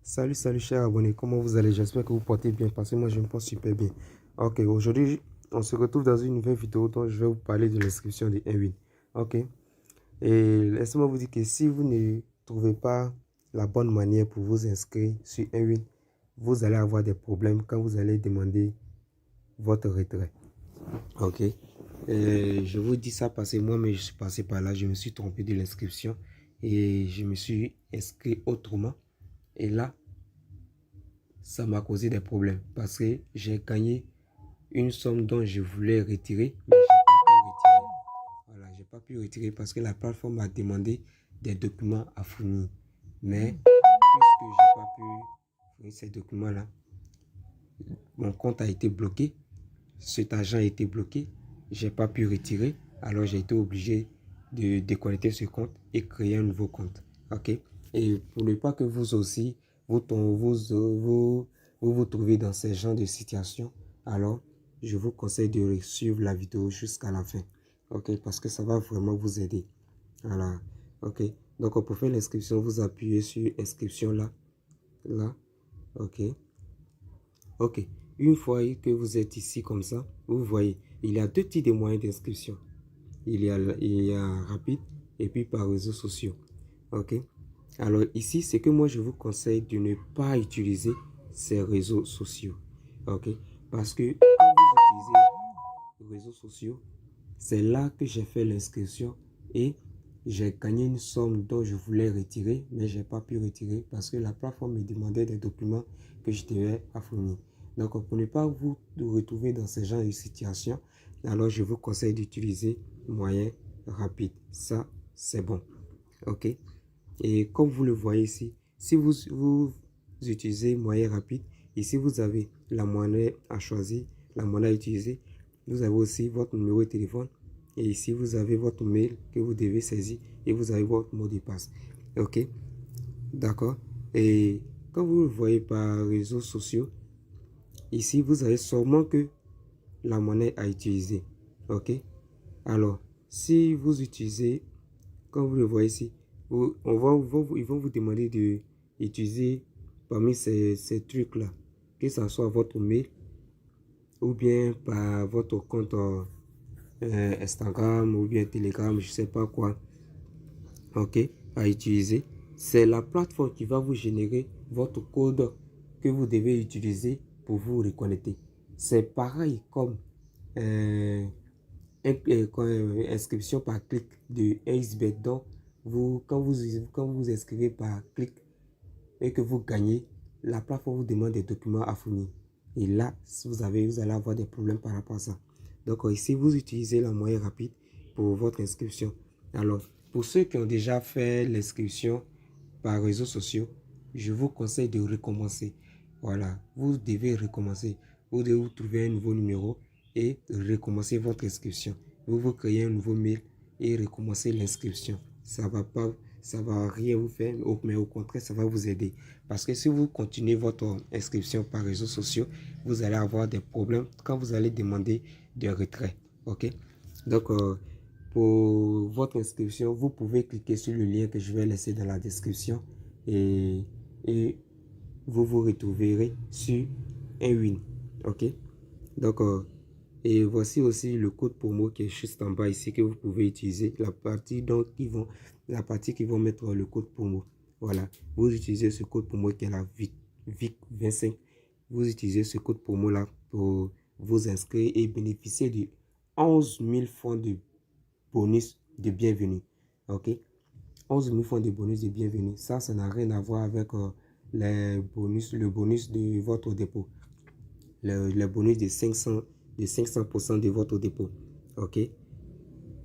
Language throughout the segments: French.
Salut chers abonnés, comment vous allez? J'espère que vous portez bien parce que moi je me porte super bien. Ok, aujourd'hui on se retrouve dans une nouvelle vidéo dont je vais vous parler de l'inscription de Nwin. Ok, et laissez-moi vous dire que si vous ne trouvez pas la bonne manière pour vous inscrire sur Nwin, vous allez avoir des problèmes quand vous allez demander votre retrait. Ok, et je vous dis ça parce que moi-même je suis passé par là, je me suis trompé de l'inscription et je me suis inscrit autrement. Et là, ça m'a causé des problèmes parce que j'ai gagné une somme dont je voulais retirer, mais j'ai pas pu retirer. Voilà, j'ai pas pu retirer parce que la plateforme m'a demandé des documents à fournir. Mais puisque j'ai pas pu fournir ces documents-là, mon compte a été bloqué, cet argent a été bloqué, j'ai pas pu retirer, alors j'ai été obligé de déconnecter ce compte et créer un nouveau compte. Ok? Et pour ne pas que vous aussi, vous trouvez dans ce genre de situation, alors je vous conseille de suivre la vidéo jusqu'à la fin. Ok? Parce que ça va vraiment vous aider. Voilà. Ok? Donc pour faire l'inscription, vous appuyez sur inscription là. Là. Ok? Ok. Une fois que vous êtes ici comme ça, vous voyez, il y a deux types de moyens d'inscription. Il y a rapide et puis par réseaux sociaux. Ok. Alors ici, c'est que moi je vous conseille de ne pas utiliser ces réseaux sociaux. Ok. Parce que quand vous utilisez les réseaux sociaux, c'est là que j'ai fait l'inscription et j'ai gagné une somme dont je voulais retirer, mais je n'ai pas pu retirer parce que la plateforme me demandait des documents que je devais fournir. Donc, pour ne pas vous retrouver dans ce genre de situation, alors je vous conseille d'utiliser moyen rapide. Ça, c'est bon. OK? Et comme vous le voyez ici, si vous utilisez moyen rapide, ici vous avez la monnaie à choisir, la monnaie à utiliser. Vous avez aussi votre numéro de téléphone. Et ici, vous avez votre mail que vous devez saisir et vous avez votre mot de passe. OK? D'accord? Et quand vous le voyez par réseaux sociaux, ici, vous avez seulement que la monnaie à utiliser. OK? Alors, si vous utilisez, comme vous le voyez ici, ils vont vous demander d'utiliser parmi ces trucs-là, que ce soit votre mail ou bien par votre compte Instagram ou bien Telegram, je sais pas quoi, ok, à utiliser. C'est la plateforme qui va vous générer votre code que vous devez utiliser pour vous reconnecter. C'est pareil comme inscription par clic de XBet. Donc, quand vous inscrivez par clic et que vous gagnez, la plateforme vous demande des documents à fournir. Et là, vous allez avoir des problèmes par rapport à ça. Donc ici, vous utilisez la moyenne rapide pour votre inscription. Alors, pour ceux qui ont déjà fait l'inscription par réseaux sociaux, je vous conseille de recommencer. Voilà, vous devez recommencer. Vous devez vous trouver un nouveau numéro et recommencer votre inscription. Vous créez un nouveau mail et recommencer l'inscription. Ça va rien vous faire, mais au contraire, ça va vous aider. Parce que si vous continuez votre inscription par réseaux sociaux, vous allez avoir des problèmes quand vous allez demander de retrait. Ok? Donc, pour votre inscription, vous pouvez cliquer sur le lien que je vais laisser dans la description et vous vous retrouverez sur Nwin. Ok? Donc, et voici aussi le code promo qui est juste en bas ici que vous pouvez utiliser. La partie qui vont mettre le code promo. Voilà. Vous utilisez ce code promo qui est la VIC25. Vous utilisez ce code promo là pour vous inscrire et bénéficier de 11 000 francs de bonus de bienvenue. Ok? 11 000 francs de bonus de bienvenue. Ça n'a rien à voir avec le bonus de votre dépôt. Le bonus de 500% de votre dépôt. Ok?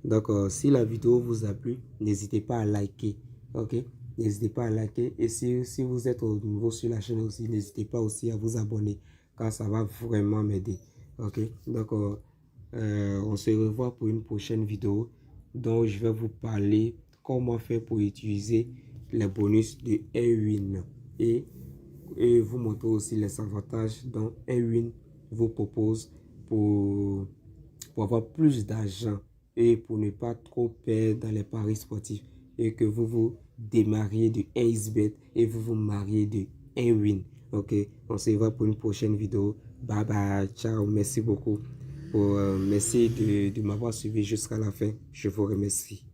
Donc, si la vidéo vous a plu, n'hésitez pas à liker. Ok? N'hésitez pas à liker. Et si vous êtes au nouveau sur la chaîne aussi, n'hésitez pas aussi à vous abonner. Car ça va vraiment m'aider. Ok? Donc, on se revoit pour une prochaine vidéo. Donc, je vais vous parler comment faire pour utiliser les bonus de Nwin. Et vous montrer aussi les avantages dont Nwin vous propose pour avoir plus d'argent et pour ne pas trop perdre dans les paris sportifs et que vous vous démarriez de XBet et vous vous mariez de un win. Ok, on se voit pour une prochaine vidéo. Bye bye, ciao, merci beaucoup. Merci de m'avoir suivi jusqu'à la fin. Je vous remercie.